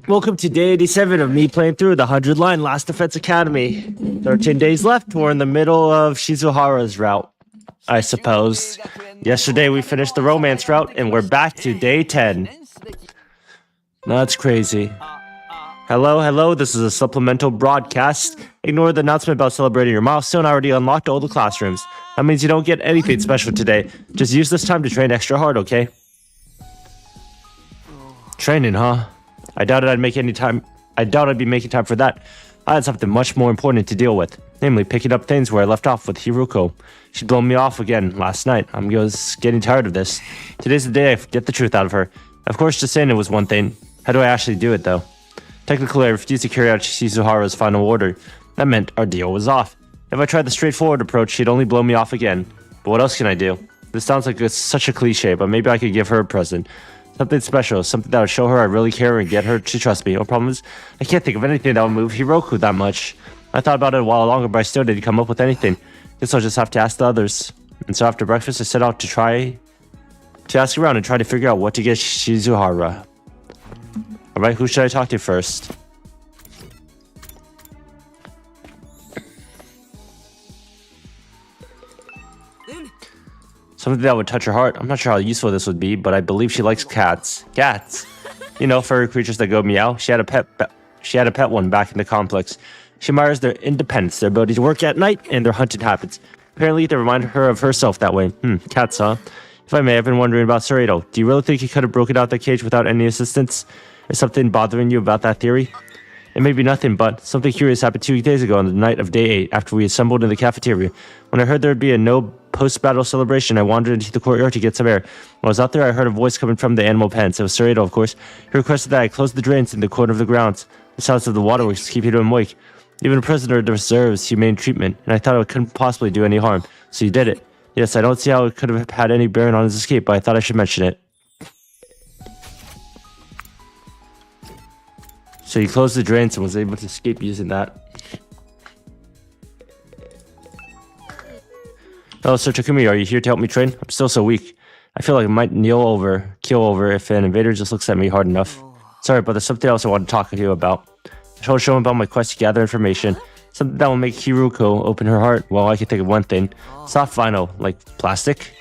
Welcome to day 87 of me playing through the 100-line Last Defense Academy. 13 days left. We're in the middle of Shizuhara's route, I suppose. Yesterday we finished the romance route, and we're back to day 10. That's crazy. Hello, this is a supplemental broadcast. Ignore the announcement about celebrating your milestone. I already unlocked all the classrooms. That means you don't get anything special today. Just use this time to train extra hard, okay? Training, huh? I doubt I'd be making time for that. I had something much more important to deal with, namely picking up things where I left off with Hiruko. She'd blown me off again last night. I'm just getting tired of this. Today's the day I get the truth out of her. Of course, just saying it was one thing. How do I actually do it, though? Technically, I refused to carry out Shizuhara's final order. That meant our deal was off. If I tried the straightforward approach, she'd only blow me off again. But what else can I do? This sounds like it's such a cliche, but maybe I could give her a present. Something special, something that would show her I really care and get her to trust me. No problem is, I can't think of anything that would move Hiroku that much. I thought about it a while longer, but I still didn't come up with anything. Guess I'll just have to ask the others. And so after breakfast, I set out to ask around and try to figure out what to get Shizuhara. Alright, who should I talk to first? Something that would touch her heart. I'm not sure how useful this would be, but I believe she likes cats. Cats! You know, furry creatures that go meow. She had a pet one back in the complex. She admires their independence, their ability to work at night, and their hunting habits. Apparently, they remind her of herself that way. Cats, huh? If I may, I've been wondering about Sarado. Do you really think he could have broken out the cage without any assistance? Is something bothering you about that theory? It may be nothing, but something curious happened 2 days ago on the night of day 8 after we assembled in the cafeteria. When I heard there would be a no post-battle celebration, I wandered into the courtyard to get some air. While I was out there, I heard a voice coming from the animal pens. It was Sarado, of course. He requested that I close the drains in the corner of the grounds. The sounds of the waterworks keeping him awake. Even a prisoner deserves humane treatment, and I thought it couldn't possibly do any harm. So you did it. Yes, I don't see how it could have had any bearing on his escape, but I thought I should mention it. So he closed the drains and was able to escape using that. Oh, Sir Takumi, are you here to help me train? I'm still so weak. I feel like I might keel over if an invader just looks at me hard enough. Sorry, but there's something else I want to talk to you about. I want to show him about my quest to gather information. Something that will make Hiruko open her heart. Well, I can think of one thing. Soft vinyl, like plastic?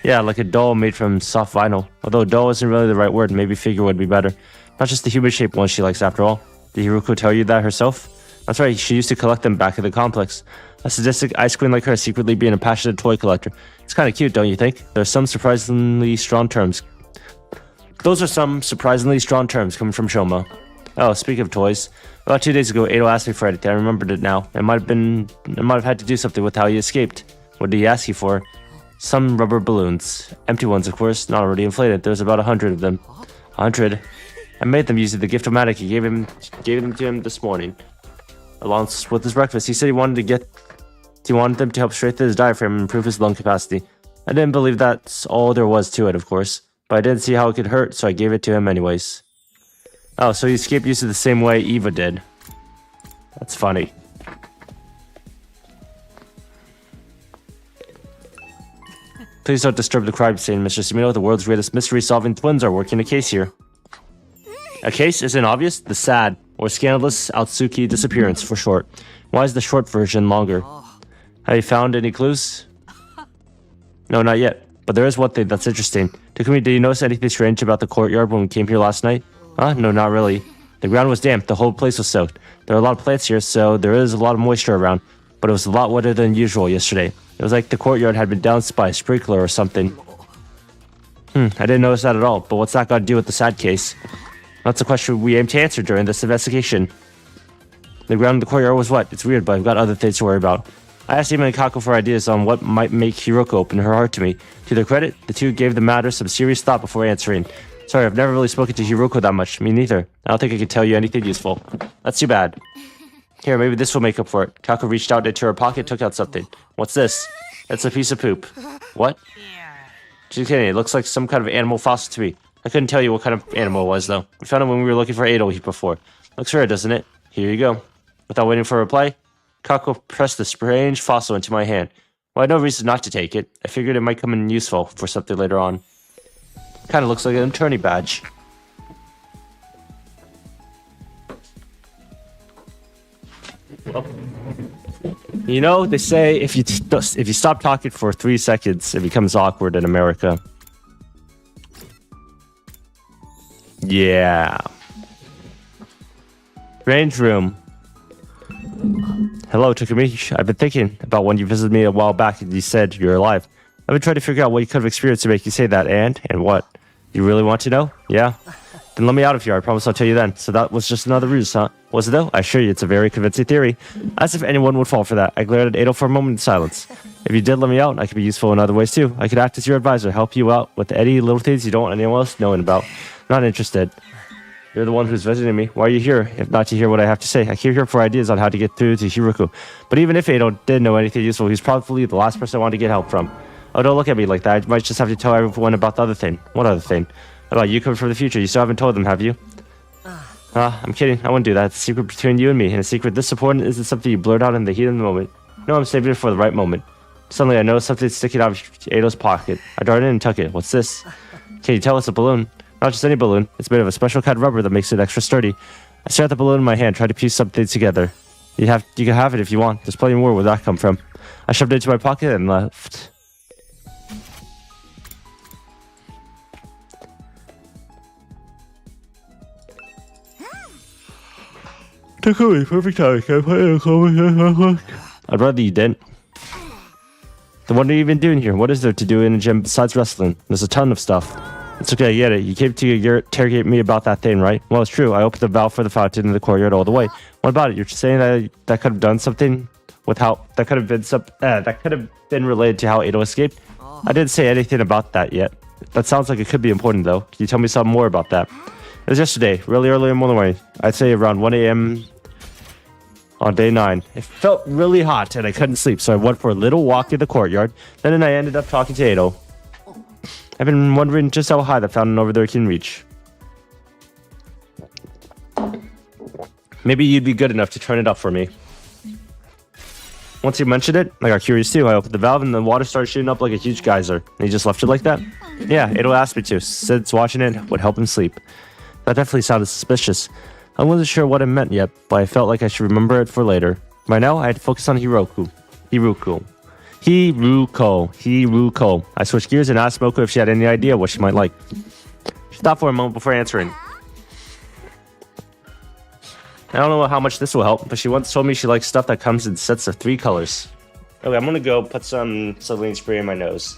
Yeah, like a doll made from soft vinyl. Although doll isn't really the right word, maybe figure would be better. Not just the human-shaped ones she likes, after all. Did Hiruko tell you that herself? That's right, she used to collect them back at the complex. A sadistic ice queen like her secretly being a passionate toy collector. It's kind of cute, don't you think? Those are some surprisingly strong terms coming from Shoma. Oh, speaking of toys, about 2 days ago, Ado asked me for anything. I remembered it now. I might have had to do something with how he escaped. What did he ask you for? Some rubber balloons. Empty ones, of course, not already inflated. There's about 100 of them. 100? I made them using the gift-o-matic he gave them to him this morning. Along with his breakfast, he said he wanted them to help strengthen his diaphragm and improve his lung capacity. I didn't believe that's all there was to it, of course, but I didn't see how it could hurt, so I gave it to him anyways. Oh, so he escaped using the same way Eva did. That's funny. Please don't disturb the crime scene, Mr. Sumino. The world's greatest mystery-solving twins are working a case here. A case isn't obvious? The sad, or scandalous Atsuki disappearance, for short. Why is the short version longer? Have you found any clues? No, not yet. But there is one thing that's interesting. Takumi, did you notice anything strange about the courtyard when we came here last night? No, not really. The ground was damp, the whole place was soaked. There are a lot of plants here, so there is a lot of moisture around. But it was a lot wetter than usual yesterday. It was like the courtyard had been doused by a sprinkler or something. I didn't notice that at all, but what's that got to do with the sad case? That's a question we aim to answer during this investigation. The ground in the courtyard was wet. It's weird, but I've got other things to worry about. I asked Ema and Kako for ideas on what might make Hiroko open her heart to me. To their credit, the two gave the matter some serious thought before answering. Sorry, I've never really spoken to Hiroko that much. Me neither. I don't think I can tell you anything useful. That's too bad. Here, maybe this will make up for it. Kako reached out into her pocket and took out something. What's this? It's a piece of poop. What? She's kidding. It looks like some kind of animal fossil to me. I couldn't tell you what kind of animal it was, though. We found it when we were looking for Ado before. Looks rare, doesn't it? Here you go. Without waiting for a reply, Kako pressed the strange fossil into my hand. Well, I had no reason not to take it. I figured it might come in useful for something later on. Kind of looks like an attorney badge. Well, you know, they say if you stop talking for 3 seconds, it becomes awkward in America. Yeah. Range room. Hello, Takumi. I've been thinking about when you visited me a while back and you said you're alive. I've been trying to figure out what you could have experienced to make you say that, and what? You really want to know? Yeah? Then let me out of here. I promise I'll tell you then. So that was just another ruse, huh? Was it though? I assure you, it's a very convincing theory. As if anyone would fall for that. I glared at Ado for a moment in silence. If you did let me out, I could be useful in other ways too. I could act as your advisor, help you out with any little things you don't want anyone else knowing about. Not interested. You're the one who's visiting me. Why are you here, if not to hear what I have to say? I came here for ideas on how to get through to Hiroku. But even if Ado did know anything useful, he's probably the last person I wanted to get help from. Oh, don't look at me like that. I might just have to tell everyone about the other thing. What other thing? About you coming from the future. You still haven't told them, have you? I'm kidding. I wouldn't do that. It's a secret between you and me. And a secret this important isn't something you blurt out in the heat of the moment. No, I'm saving it for the right moment. Suddenly, I noticed something sticking out of Ado's pocket. I darted in and took it. What's this? Can you tell it's a balloon? Not just any balloon. It's made of a special kind of rubber that makes it extra sturdy. I stared at the balloon in my hand, tried to piece something together. You can have it if you want. There's plenty more where that come from. I shoved it into my pocket and left. Takumi, perfect time. Can I play a comic? I'd rather you didn't. Then what are you even doing here? What is there to do in a gym besides wrestling? There's a ton of stuff. It's okay, I get it. You came to interrogate me about that thing, right? Well, it's true. I opened the valve for the fountain in the courtyard all the way. What about it? You're just saying that could have done something with how that could have been related to how Ado escaped? I didn't say anything about that yet. That sounds like it could be important, though. Can you tell me something more about that? It was yesterday, really early in the morning. I'd say around 1 a.m. on day 9. It felt really hot and I couldn't sleep, so I went for a little walk in the courtyard. Then I ended up talking to Ado. I've been wondering just how high the fountain over there can reach. Maybe you'd be good enough to turn it up for me. Once you mentioned it, I got curious too. I opened the valve and the water started shooting up like a huge geyser. And he just left it like that? Yeah, Ado asked me to, since watching it would help him sleep. That definitely sounded suspicious. I wasn't sure what it meant yet, but I felt like I should remember it for later. By now, I had to focus on Hiroku. I switched gears and asked Moko if she had any idea what she might like. She thought for a moment before answering. I don't know how much this will help, but she once told me she likes stuff that comes in sets of 3 colors. Okay, I'm gonna go put some Celine spray in my nose.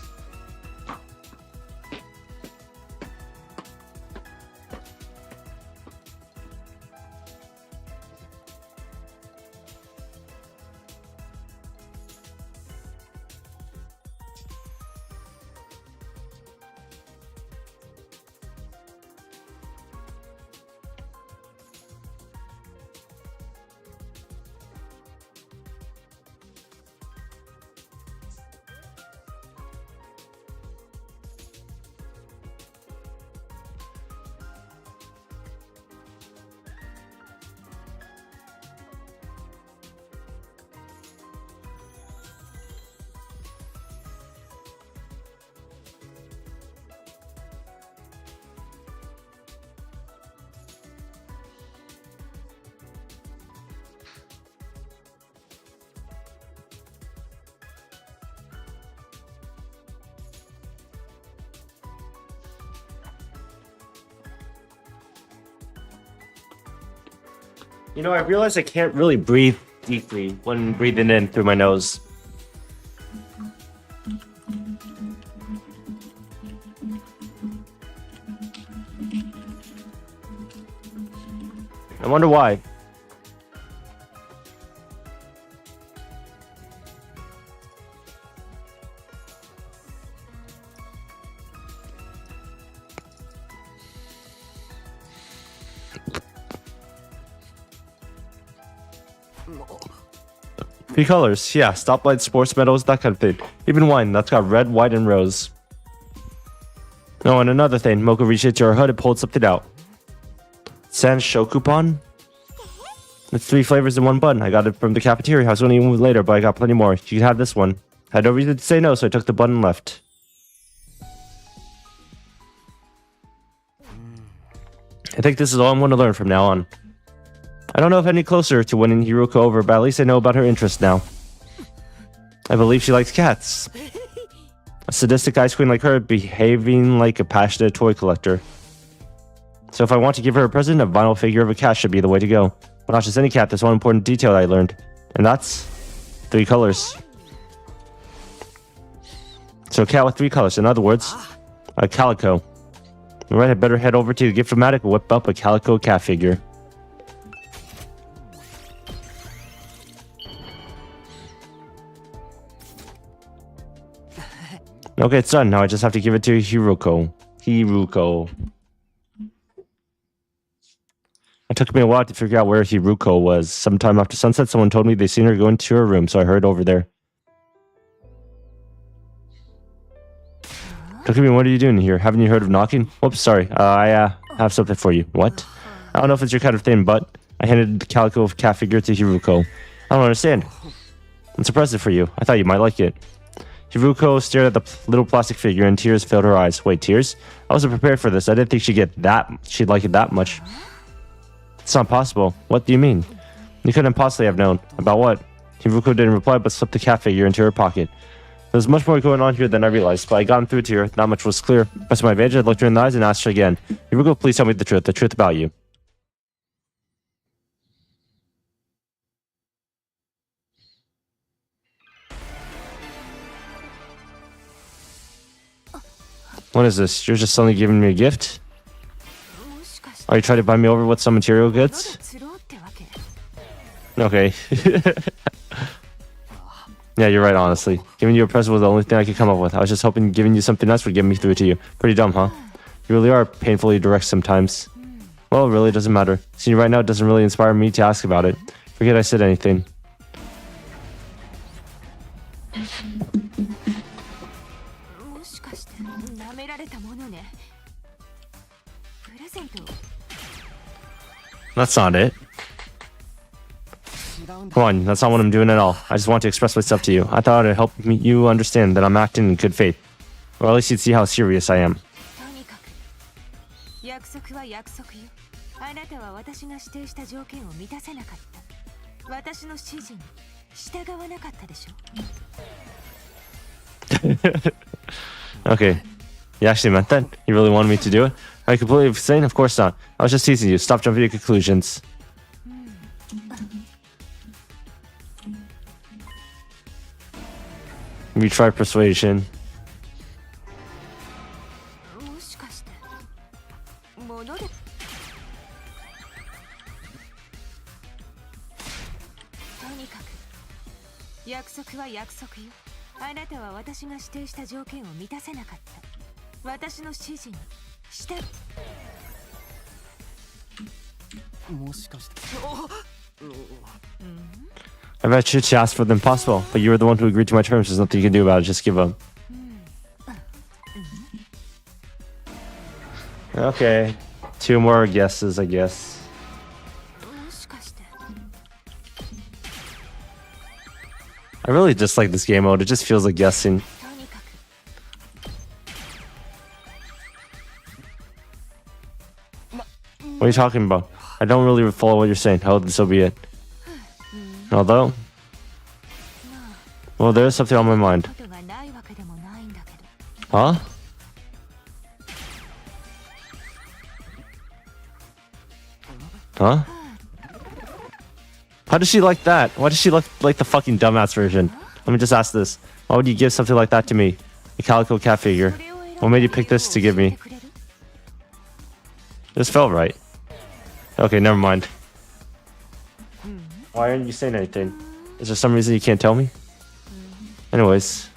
You know, I realize I can't really breathe deeply when breathing in through my nose. I wonder why. Three colors, yeah, stoplights, sports medals, that kind of thing. Even wine, that's got red, white, and rose. Oh, and another thing, Moko reached into her hood and pulled something out. San Shokupon? It's 3 flavors in one bun. I got it from the cafeteria. I was going to eat it later, but I got plenty more. You can have this one. I had no reason to say no, so I took the bun and left. I think this is all I'm going to learn from now on. I don't know if any closer to winning Hiruko over, but at least I know about her interest now. I believe she likes cats. A sadistic ice queen like her behaving like a passionate toy collector. So if I want to give her a present, a vinyl figure of a cat should be the way to go. But not just any cat, there's one important detail I learned. And that's 3 colors. So a cat with 3 colors. In other words, a calico. Alright, I better head over to the Gift-O-Matic and whip up a calico cat figure. Okay, it's done. Now I just have to give it to Hiruko. It took me a while to figure out where Hiruko was. Sometime after sunset, someone told me they seen her go into her room, so I hurried over there. Takumi, what are you doing here? Haven't you heard of knocking? Whoops, sorry. I have something for you. What? I don't know if it's your kind of thing, but I handed the calico cat figure to Hiruko. I don't understand. It's a present for you. I thought you might like it. Hiruko stared at the little plastic figure and tears filled her eyes. Wait, tears? I wasn't prepared for this. I didn't think she'd like it that much. It's not possible. What do you mean? You couldn't possibly have known. About what? Hiruko didn't reply but slipped the cat figure into her pocket. There's much more going on here than I realized, but I got through to her. Not much was clear. Pressing my advantage, I looked her in the eyes and asked her again. Hiruko, please tell me the truth about you. What is this? You're just suddenly giving me a gift? Are you trying to buy me over with some material goods? Okay. Yeah, you're right, honestly. Giving you a present was the only thing I could come up with. I was just hoping giving you something else would get me through to you. Pretty dumb, huh? You really are painfully direct sometimes. Well, it really doesn't matter. Seeing you right now doesn't really inspire me to ask about it. Forget I said anything. That's not it. Come on, that's not what I'm doing at all. I just want to express myself to you. I thought it'd help you understand that I'm acting in good faith. Or at least you'd see how serious I am. Okay. You actually meant that? You really wanted me to do it? Are you completely insane? Of course not. I was just teasing you. Stop jumping to conclusions. We try persuasion. I bet you asked for the impossible, but you were the one who agreed to my terms. There's nothing you can do about it. Just give up. Okay. 2 more guesses, I guess. I really dislike this game mode. It just feels like guessing. What are you talking about? I don't really follow what you're saying. How this will be it. Although, well, there's something on my mind. Huh? Huh? How does she like that? Why does she look like the fucking dumbass version? Let me just ask this. Why would you give something like that to me? A calico cat figure. What made you pick this to give me? This felt right. Okay, never mind. Why aren't you saying anything? Is there some reason you can't tell me? Anyways.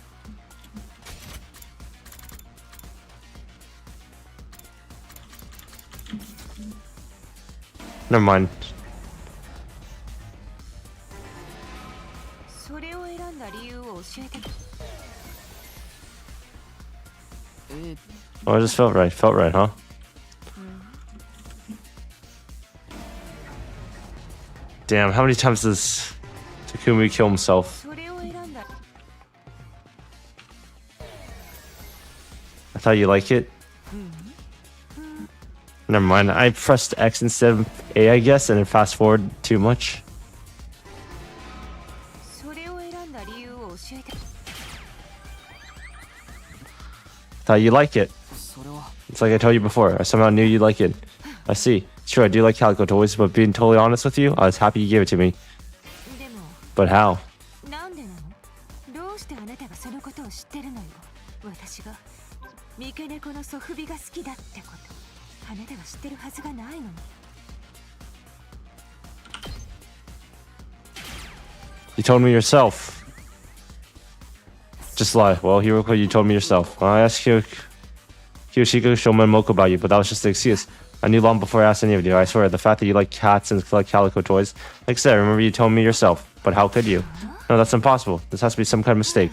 Never mind. Oh, it just felt right. Felt right, huh? Damn, how many times does Takumi kill himself? I thought you like it. Never mind. I pressed X instead of A, I guess, and then fast forward too much. Thought you like it. It's like I told you before. I somehow knew you'd like it. I see. Sure, I do like calico toys, but being totally honest with you, I was happy you gave it to me. But how? You told me yourself. Just lie. Well, Hiroko, you told me yourself. I asked Kiyoshika Shomen Moko about you, but that was just an excuse. I knew long before I asked any of you. I swear, the fact that you like cats and collect calico toys. Like I said, I remember you told me yourself. But how could you? No, that's impossible. This has to be some kind of mistake.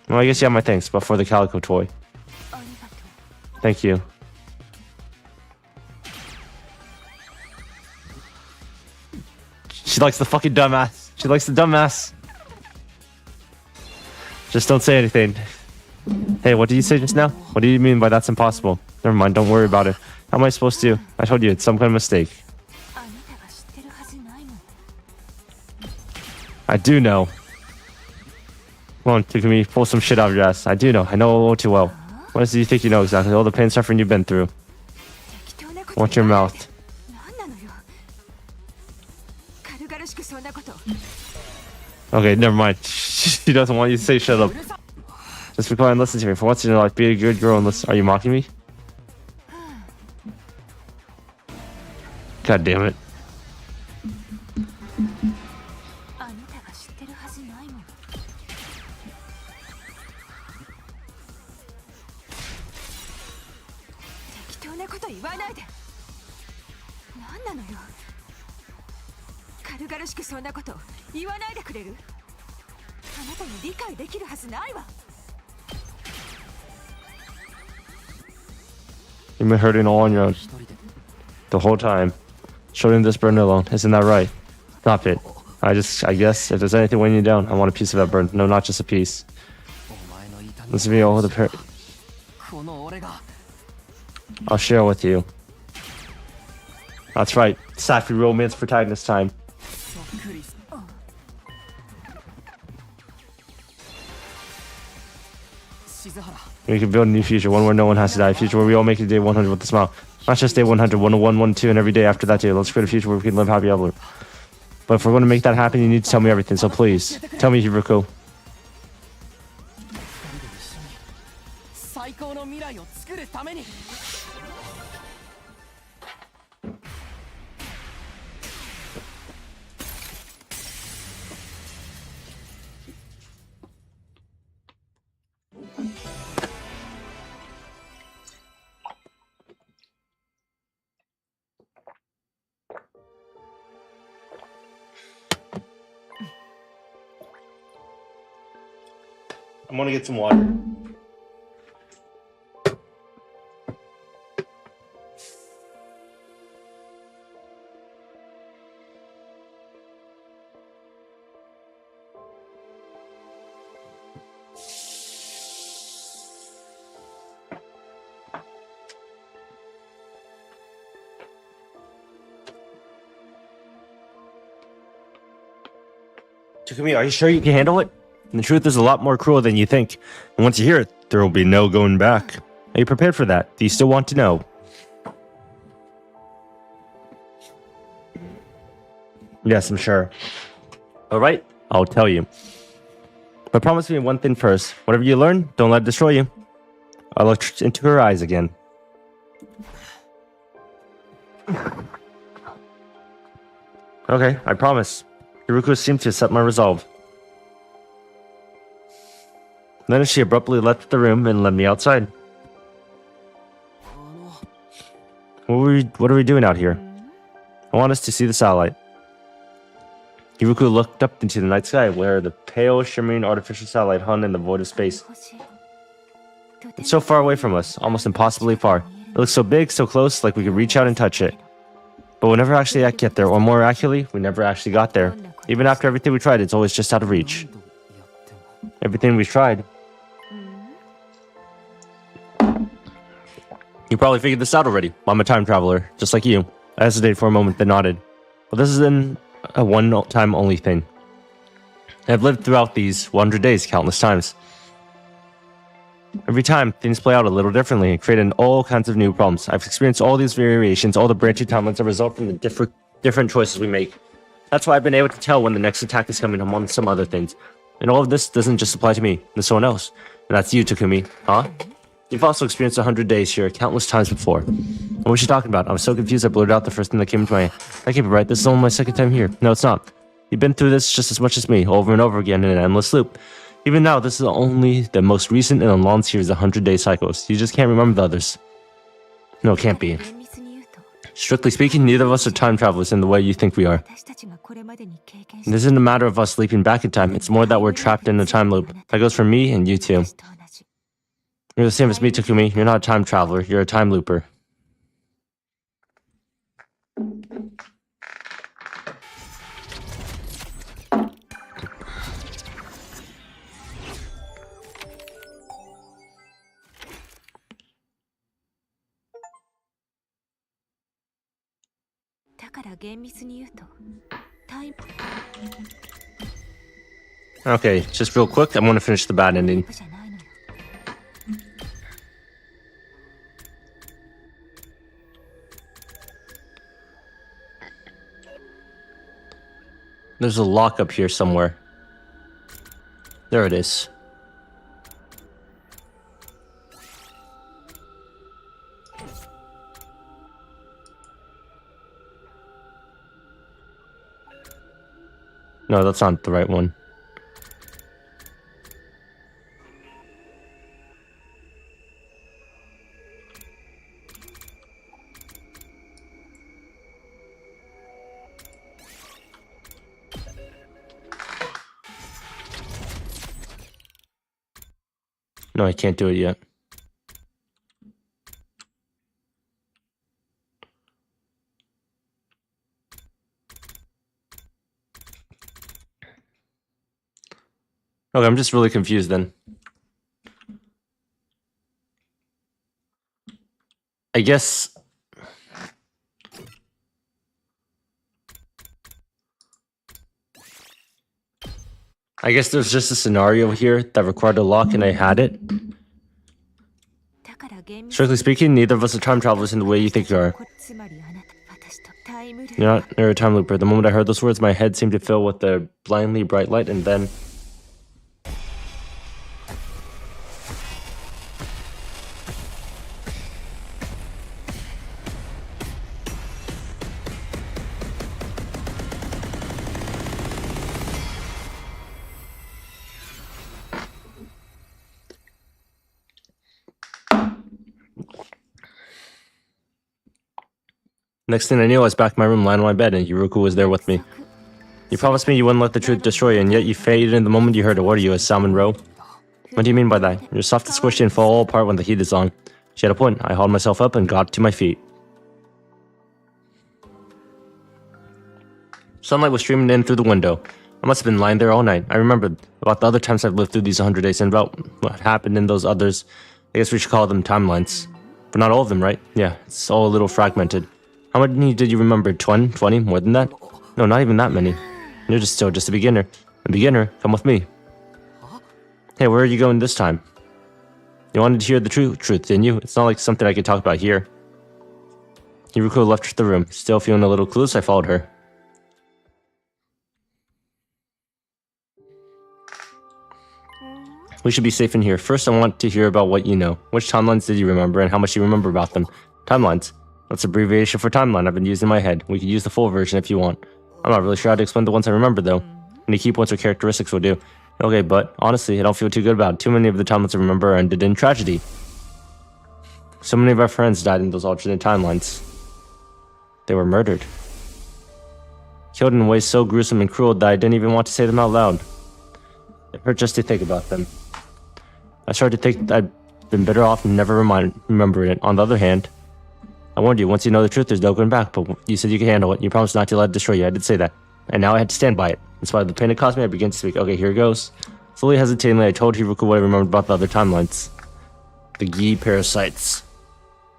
Well, I guess you have my thanks, but for the calico toy. Thank you. She likes the fucking dumbass. She likes the dumbass. Just don't say anything. Hey, what did you say just now? What do you mean by that's impossible? Never mind, don't worry about it. How am I supposed to? I told you, it's some kind of mistake. I do know. Come on, Takumi, pull some shit out of your ass. I do know. I know all too well. What do you think you know exactly? All the pain and suffering you've been through. Watch your mouth. Okay, never mind. She doesn't want you to say shut up. Just be quiet and listen to me. For once in your life, be a good girl and listen. Are you mocking me? God damn it. You've been hurting all on your own. The whole time. Showing this burden alone. Isn't that right? Stop it. I guess, if there's anything weighing you down, I want a piece of that burden. No, not just a piece. Listen to me all the I'll share with you. That's right. Sappy romance protagonist time. We can build a new future, one where no one has to die. A future where we all make it day 100 with a smile. Not just day 100, 101, 102, and every day after that day. Let's create a future where we can live happy ever. But if we're going to make that happen, you need to tell me everything. So please, tell me, Hiroko. I'm gonna get some water. Takumi, are you sure you can handle it? And the truth is a lot more cruel than you think. And once you hear it, there will be no going back. Are you prepared for that? Do you still want to know? Yes, I'm sure. Alright, I'll tell you. But promise me one thing first. Whatever you learn, don't let it destroy you. I looked into her eyes again. Okay, I promise. Hiroko seemed to accept my resolve. Then she abruptly left the room and led me outside. What are we doing out here? I want us to see the satellite. Hiroko looked up into the night sky where the pale, shimmering artificial satellite hung in the void of space. It's so far away from us, almost impossibly far. It looks so big, so close, like we could reach out and touch it. But we'll never actually get there, or more accurately, we never actually got there. Even after everything we tried, it's always just out of reach. Everything we tried. You probably figured this out already. I'm a time traveler, just like you. I hesitated for a moment, then nodded. But this isn't a one-time only thing. I've lived throughout these 100 days countless times. Every time, things play out a little differently and create all kinds of new problems. I've experienced all these variations, all the branching timelines that result from the different choices we make. That's why I've been able to tell when the next attack is coming among some other things. And all of this doesn't just apply to me, to someone else. And that's you, Takumi, huh? You've also experienced 100 days here countless times before. What was she talking about? I was so confused I blurted out the first thing that came into my head. I can't be right, this is only my second time here. No, it's not. You've been through this just as much as me, over and over again in an endless loop. Even now, this is only the most recent in a long series of 100-day cycles. You just can't remember the others. No, it can't be. Strictly speaking, neither of us are time travelers in the way you think we are. This isn't a matter of us leaping back in time, it's more that we're trapped in a time loop. That goes for me and you too. You're the same as me, Takumi. You're not a time traveler, you're a time looper. Okay, just real quick, I'm gonna finish the bad ending. There's a lock up here somewhere. There it is. No, that's not the right one. No, I can't do it yet. Okay, I'm just really confused then. I guess... there's just a scenario here that required a lock and I had it. Strictly speaking, neither of us are time travelers in the way you think you are. You're a time looper. The moment I heard those words, my head seemed to fill with a blindly bright light, and then... Next thing I knew, I was back in my room, lying on my bed, and Yuruku was there with me. You promised me you wouldn't let the truth destroy you, and yet you faded in the moment you heard it. What are you, a salmon roe? What do you mean by that? You're soft and squishy and fall all apart when the heat is on. She had a point. I hauled myself up and got to my feet. Sunlight was streaming in through the window. I must have been lying there all night. I remembered about the other times I've lived through these 100 days and about what happened in those others. I guess we should call them timelines. But not all of them, right? Yeah, it's all a little fragmented. How many did you remember? 20? More than that? No, not even that many. You're still just a beginner. A beginner? Come with me. Hey, where are you going this time? You wanted to hear the truth, didn't you? It's not like something I could talk about here. Yuruko left the room. Still feeling a little clueless, I followed her. We should be safe in here. First, I want to hear about what you know. Which timelines did you remember and how much you remember about them? Timelines. That's abbreviation for timeline I've been using in my head. We could use the full version if you want. I'm not really sure how to explain the ones I remember, though. Any key points or characteristics will do. Okay, but honestly, I don't feel too good about it. Too many of the timelines I remember ended in tragedy. So many of our friends died in those alternate timelines. They were murdered. Killed in ways so gruesome and cruel that I didn't even want to say them out loud. It hurt just to think about them. I started to think I'd been better off never remembering it. On the other hand, I warned you, once you know the truth, there's no going back, but you said you could handle it. You promised not to let it destroy you. I did say that. And now I had to stand by it. In spite of the pain it caused me, I began to speak. Okay, here it goes. Slowly hesitatingly, I told Hiruko what I remembered about the other timelines. The Gi parasites.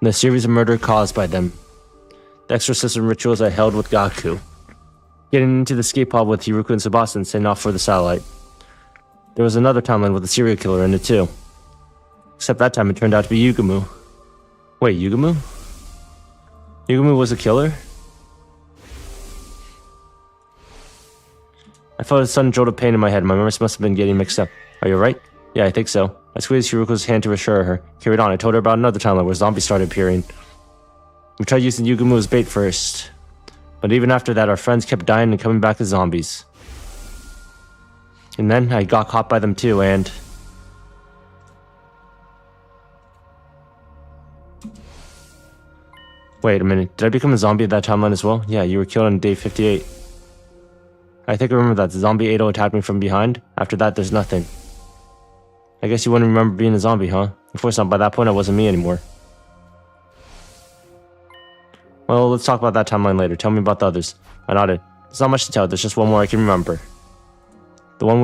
and the series of murder caused by them. The exorcism rituals I held with Gaku. Getting into the escape pod with Hiruko and Tsubasa and setting off for the satellite. There was another timeline with a serial killer in it too. Except that time it turned out to be Yugumu. Wait, Yugumu? Yugumu was a killer? I felt a sudden jolt of pain in my head. My memories must have been getting mixed up. Are you alright? Yeah, I think so. I squeezed Hiruko's hand to reassure her. Carried on, I told her about another timeline where zombies started appearing. We tried using Yugumu as bait first. But even after that, our friends kept dying and coming back as zombies. And then I got caught by them too, and... Wait a minute, did I become a zombie at that timeline as well? Yeah, you were killed on day 58. I think I remember that. The zombie Ado attacked me from behind. After that, there's nothing. I guess you wouldn't remember being a zombie, huh? Of course not, by that point I wasn't me anymore. Well, let's talk about that timeline later. Tell me about the others. I nodded. There's not much to tell, there's just one more I can remember. The one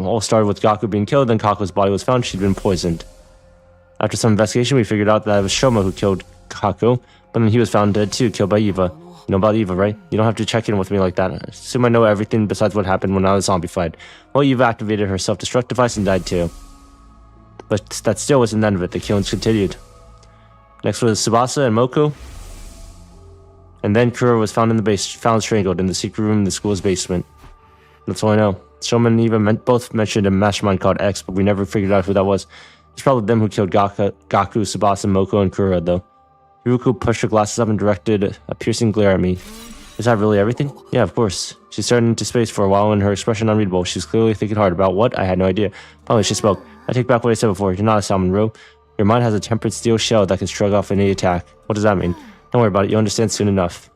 all started with Gaku being killed, then Kaku's body was found, she'd been poisoned. After some investigation, we figured out that it was Shoma who killed Kaku, but then he was found dead too, killed by Eva. You know about Eva, right? You don't have to check in with me like that. I assume I know everything besides what happened when I was zombified. Well, Eva activated her self-destruct device and died too. But that still wasn't the end of it, the killings continued. Next was Tsubasa and Moko. And then Kuro was found strangled in the secret room in the school's basement. That's all I know. Shoma and Eva both mentioned a mastermind called X, but we never figured out who that was. It's probably them who killed Gaku, Tsubasa, Moko, and Kuro, though. Hiruko pushed her glasses up and directed a piercing glare at me. Is that really everything? Yeah, of course. She stared into space for a while and her expression unreadable. She was clearly thinking hard about what? I had no idea. Finally, she spoke. I take back what I said before. You're not a Salmon Row. Your mind has a tempered steel shell that can shrug off any attack. What does that mean? Don't worry about it. You'll understand soon enough.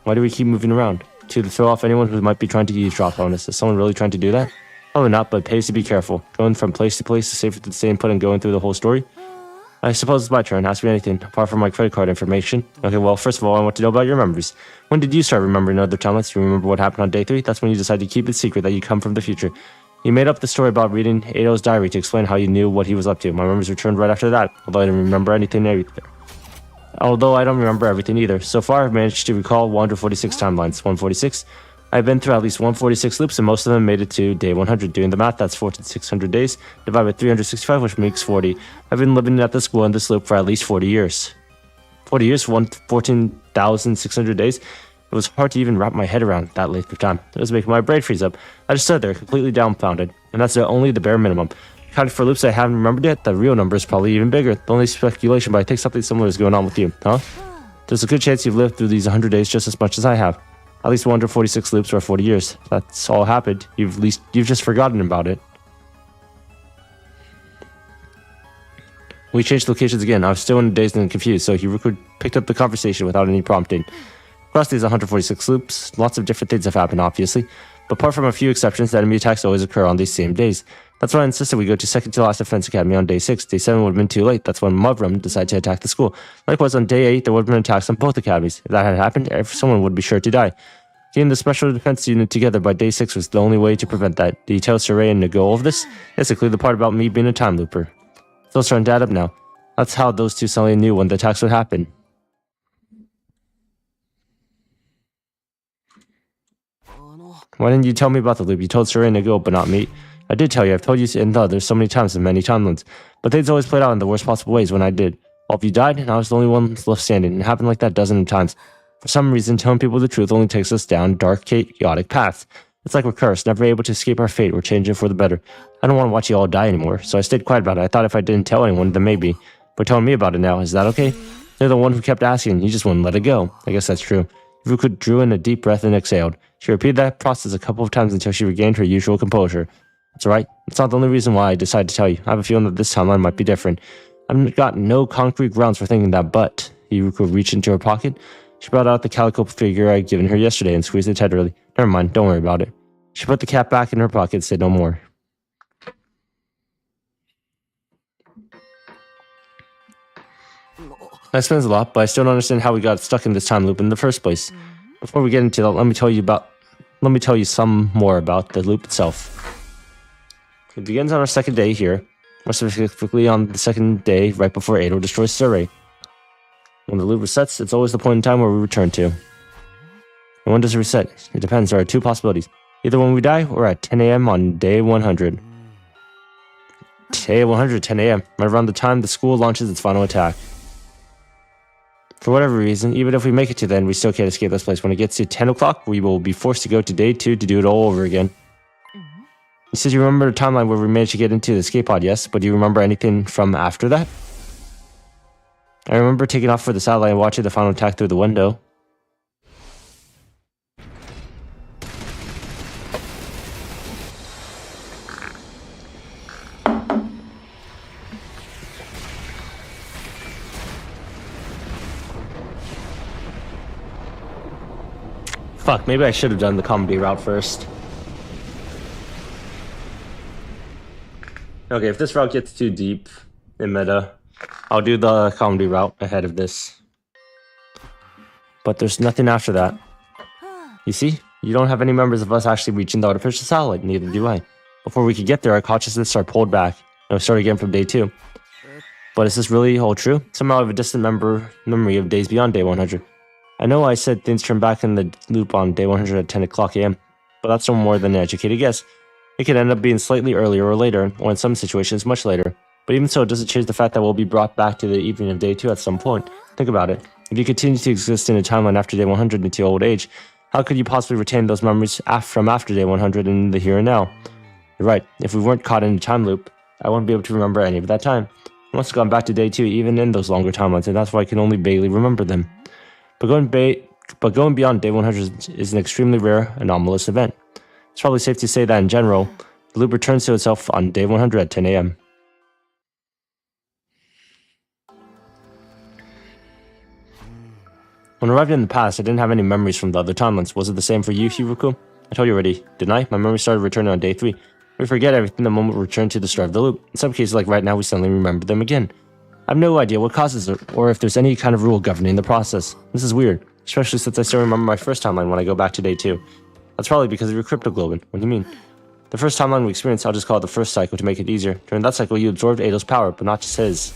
Why do we keep moving around? To throw off anyone who might be trying to eavesdrop on us. Is someone really trying to do that? Probably not, but it pays to be careful. Going from place to place is safer than staying put and going through the whole story. I suppose it's my turn. Ask me anything, apart from my credit card information. Okay, well, first of all, I want to know about your memories. When did you start remembering other timelines? Do you remember what happened on day 3? That's when you decided to keep it secret that you come from the future. You made up the story about reading Ado's diary to explain how you knew what he was up to. My memories returned right after that, although I didn't remember anything either. So far, I've managed to recall 146 timelines. 146? I've been through at least 146 loops, and most of them made it to day 100. Doing the math, that's 4,600 days, divided by 365, which makes 40. I've been living at this school in this loop for at least 40 years. 40 years, 14,600 days? It was hard to even wrap my head around that length of time. It was making my brain freeze up. I just stood there, completely dumbfounded, and that's only the bare minimum. Counting for loops I haven't remembered yet, the real number is probably even bigger. The only speculation, but I think something similar is going on with you, huh? There's a good chance you've lived through these 100 days just as much as I have. At least 146 loops or 40 years. That's all happened. You've just forgotten about it. We changed locations again. I was still in dazed and confused, so Hiruko picked up the conversation without any prompting. Across these 146 loops, lots of different things have happened, obviously. But apart from a few exceptions, the enemy attacks always occur on these same days. That's why I insisted we go to second to last defense academy on day 6. Day 7 would have been too late. That's when Muvrum decided to attack the school. Likewise, on day 8, there would have been attacks on both academies. If that had happened, someone would be sure to die. Getting the special defense unit together by day 6 was the only way to prevent that. Did you tell Saray and Nago all of this? Yes, include the part about me being a time looper. It's all starting to add up now. That's how those two suddenly knew when the attacks would happen. Why didn't you tell me about the loop? You told Saray and Nago, but not me. I did tell you. I've told you and the others so many times in many timelines. But things always played out in the worst possible ways when I did. All of you died, and I was the only one left standing. It happened like that dozens of times. For some reason, telling people the truth only takes us down dark, chaotic paths. It's like we're cursed, never able to escape our fate or change it for the better. I don't want to watch you all die anymore, so I stayed quiet about it. I thought if I didn't tell anyone, then maybe. But telling me about it now, is that okay? You're the one who kept asking, you just wouldn't let it go. I guess that's true. Hiruko drew in a deep breath and exhaled. She repeated that process a couple of times until she regained her usual composure. That's alright. It's not the only reason why I decided to tell you. I have a feeling that this timeline might be different. I've got no concrete grounds for thinking that, but... Hiruko reached into her pocket. She brought out the calico figure I had given her yesterday and squeezed it tenderly. Never mind, don't worry about it. She put the cap back in her pocket and said no more. That explains a lot, but I still don't understand how we got stuck in this time loop in the first place. Before we get into that, let me tell you some more about the loop itself. It begins on our second day here, more specifically on the second day right before Ado destroys Surrey. When the loop resets, it's always the point in time where we return to. And when does it reset? It depends. There are two possibilities. Either when we die or at 10 a.m. on day 100. Day 100, 10 a.m. Right around the time the school launches its final attack. For whatever reason, even if we make it to then, we still can't escape this place. When it gets to 10 o'clock, we will be forced to go to day 2 to do it all over again. You said you remember the timeline where we managed to get into the escape pod, yes? But do you remember anything from after that? I remember taking off for the satellite and watching the final attack through the window. Fuck, maybe I should have done the comedy route first. Okay, if this route gets too deep in meta, I'll do the comedy route ahead of this. But there's nothing after that. You see? You don't have any members of us actually reaching the artificial satellite, neither do I. Before we could get there, our consciousness are pulled back, and we start again from day 2. But is this really all true? Somehow I have a distant memory of days beyond day 100. I know I said things turn back in the loop on day 100 at 10 o'clock a.m., but that's no more than an educated guess. It could end up being slightly earlier or later, or in some situations much later. But even so, it doesn't change the fact that we'll be brought back to the evening of day 2 at some point. Think about it. If you continue to exist in a timeline after day 100 into old age, how could you possibly retain those memories from after day 100 in the here and now? You're right. If we weren't caught in a time loop, I wouldn't be able to remember any of that time. I must have gone back to day 2 even in those longer timelines, and that's why I can only vaguely remember them. But going beyond day 100 is an extremely rare, anomalous event. It's probably safe to say that in general, the loop returns to itself on day 100 at 10 a.m. When arriving in the past, I didn't have any memories from the other timelines. Was it the same for you, Hiroku? I told you already, didn't I? My memory started returning on day 3. We forget everything the moment we return to the start of the loop. In some cases, like right now, we suddenly remember them again. I have no idea what causes it, or if there's any kind of rule governing the process. This is weird, especially since I still remember my first timeline when I go back to day 2. That's probably because of your cryptoglobin. What do you mean? The first timeline we experienced, I'll just call it the first cycle to make it easier. During that cycle, you absorbed Ado's power, but not just his.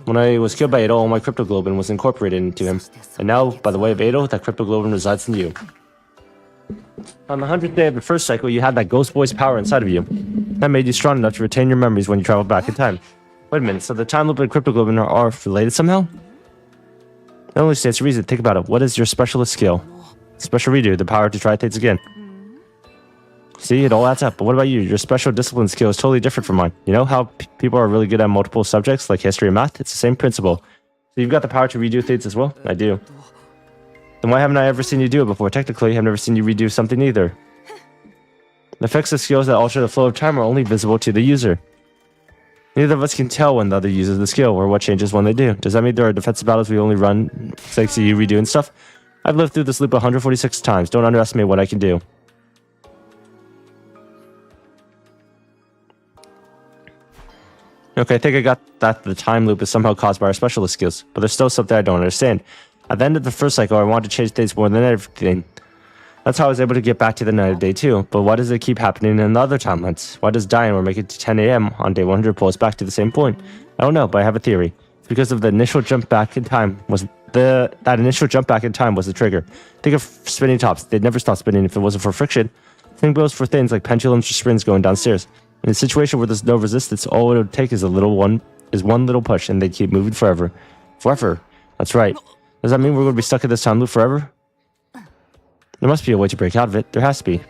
When I was killed by Ado, all my cryptoglobin was incorporated into him. And now, by the way of Ado, that cryptoglobin resides in you. On the 100th day of the first cycle, you had that ghost boy's power inside of you. That made you strong enough to retain your memories when you travel back in time. Wait a minute, so the time loop and cryptoglobin are related somehow? That only stands to reason. Think about it. What is your specialist skill? Special redo, the power to try things again. See, it all adds up. But what about you? Your special discipline skill is totally different from mine. You know how people are really good at multiple subjects like history and math? It's the same principle. So you've got the power to redo things as well? I do. Then why haven't I ever seen you do it before? Technically, I've never seen you redo something either. The effects of skills that alter the flow of time are only visible to the user. Neither of us can tell when the other uses the skill or what changes when they do. Does that mean there are defensive battles we only run thanks to you redoing stuff? I've lived through this loop 146 times. Don't underestimate what I can do. Okay, I think I got that the time loop is somehow caused by our specialist skills, but there's still something I don't understand. At the end of the first cycle, I wanted to change things more than everything. That's how I was able to get back to the night of day 2, but why does it keep happening in the other timelines? Why does dying or make it to 10 a.m. on day 100 pull us back to the same point? I don't know, but I have a theory. It's because of the initial jump back in time that initial jump back in time was the trigger. Think of spinning tops. They'd never stop spinning if it wasn't for friction. Same goes for things like pendulums or springs going downstairs. In a situation where there's no resistance, all it would take is one little push, and they'd keep moving forever. Forever. That's right. Does that mean we're going to be stuck in this time loop forever? There must be a way to break out of it. There has to be.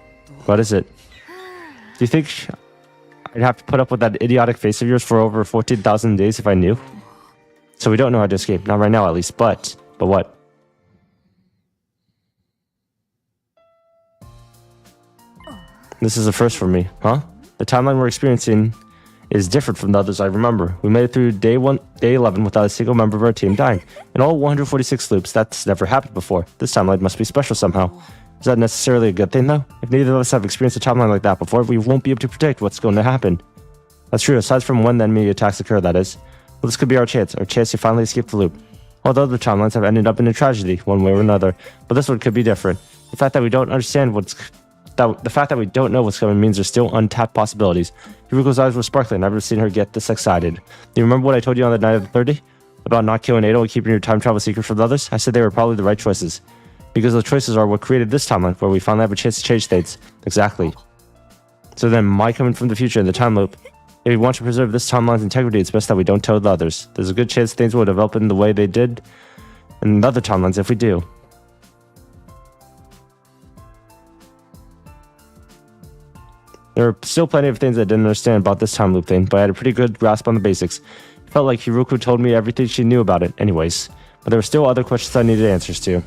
What is it? Do you think I'd have to put up with that idiotic face of yours for over 14,000 days if I knew? So we don't know how to escape. Not right now, at least. But what? This is a first for me, huh? The timeline we're experiencing is different from the others I remember. We made it through day 11 without a single member of our team dying. In all 146 loops, that's never happened before. This timeline must be special somehow. Is that necessarily a good thing, though? If neither of us have experienced a timeline like that before, we won't be able to predict what's going to happen. That's true, aside from when the enemy attacks occur, that is. Well, this could be our chance to finally escape the loop. All the other timelines have ended up in a tragedy, one way or another, but this one could be different. The fact that we don't understand what's the fact that we don't know what's coming means there's still untapped possibilities. Hiruko's eyes were sparkling. I've never seen her get this excited. Do you remember what I told you on the night of the 30? About not killing Ado and keeping your time travel secret from the others? I said they were probably the right choices. Because those choices are what created this timeline, where we finally have a chance to change states. Exactly. So then, my coming from the future in the time loop. If we want to preserve this timeline's integrity, it's best that we don't tell the others. There's a good chance things will develop in the way they did in other timelines if we do. There are still plenty of things I didn't understand about this time loop thing, but I had a pretty good grasp on the basics. It felt like Hiruko told me everything she knew about it anyways, but there were still other questions I needed answers to.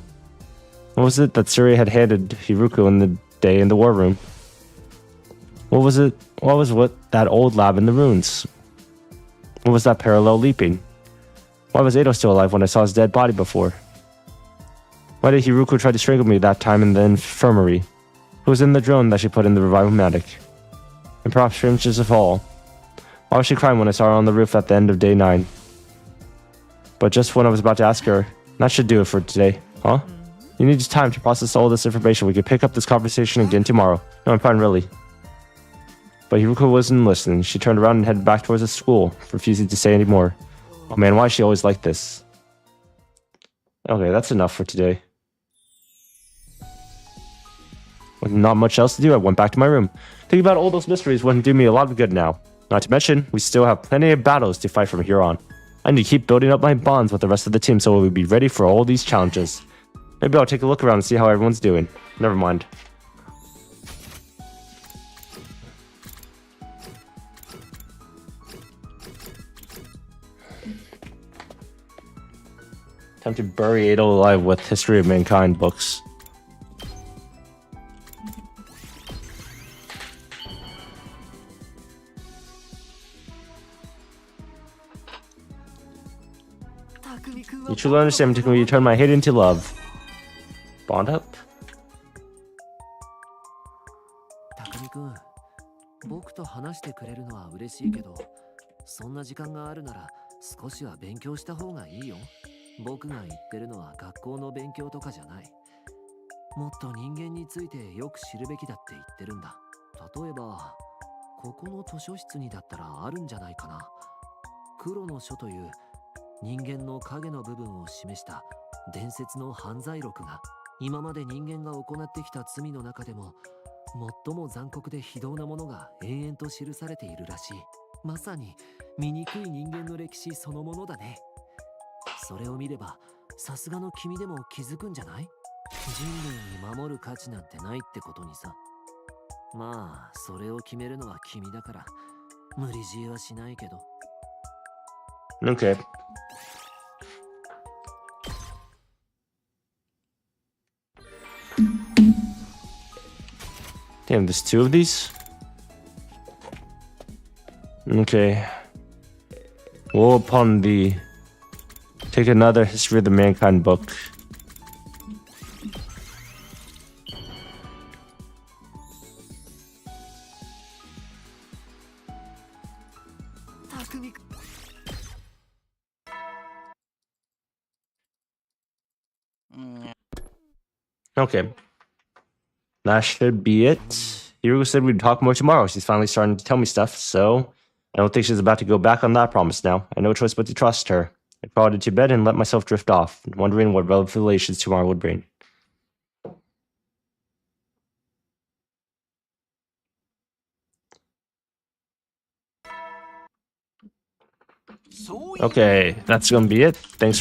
What was it that Suri had handed Hiruko in the day in the war room? What was it? What was that old lab in the ruins? What was that parallel leaping? Why was Ado still alive when I saw his dead body before? Why did Hiruko try to strangle me that time in the infirmary? Who was in the drone that she put in the revival-matic? And perhaps strangest of all, why was she crying when I saw her on the roof at the end of day 9? But just when I was about to ask her, that should do it for today, huh? You need time to process all this information. We could pick up this conversation again tomorrow. No, I'm fine, really. But Hiruko wasn't listening. She turned around and headed back towards the school, refusing to say any more. Oh man, why is she always like this? Okay, that's enough for today. With not much else to do, I went back to my room. Thinking about all those mysteries wouldn't do me a lot of good now. Not to mention, we still have plenty of battles to fight from here on. I need to keep building up my bonds with the rest of the team so we'll be ready for all these challenges. Maybe I'll take a look around and see how everyone's doing. Never mind. Time to bury Ado alive with History of Mankind books. You truly understand me when you turn my hate into love. Bond up? 君、僕と話してくれるのは嬉しいけど、そんな時間があるなら少しは勉強した方がいいよ。僕が言ってるのは学校の勉強とかじゃない。もっと人間についてよく知るべきだって言ってるんだ。例えば、ここの図書室にだったらあるんじゃないかな。黒の書という人間の影の部分を示した伝説の犯罪録が、今まで人間が行ってきた罪の中でも最も残酷で非道なものが延々と記されているらしい。まさに醜い人間の歴史そのものだね。それを見ればさすがの君でも気づくんじゃない？人類に守る価値なんてないってことにさ。まあそれを決めるのは君だから無理強いはしないけど。Okay. Damn, there's 2 of these? Okay. Woe upon thee. Take another History of the Mankind book. Okay. That should be it. Hiruko said we'd talk more tomorrow. She's finally starting to tell me stuff, so I don't think she's about to go back on that promise now. I have no choice but to trust her. I crawled into bed and let myself drift off, wondering what revelations tomorrow would bring. Okay, that's gonna be it. Thanks for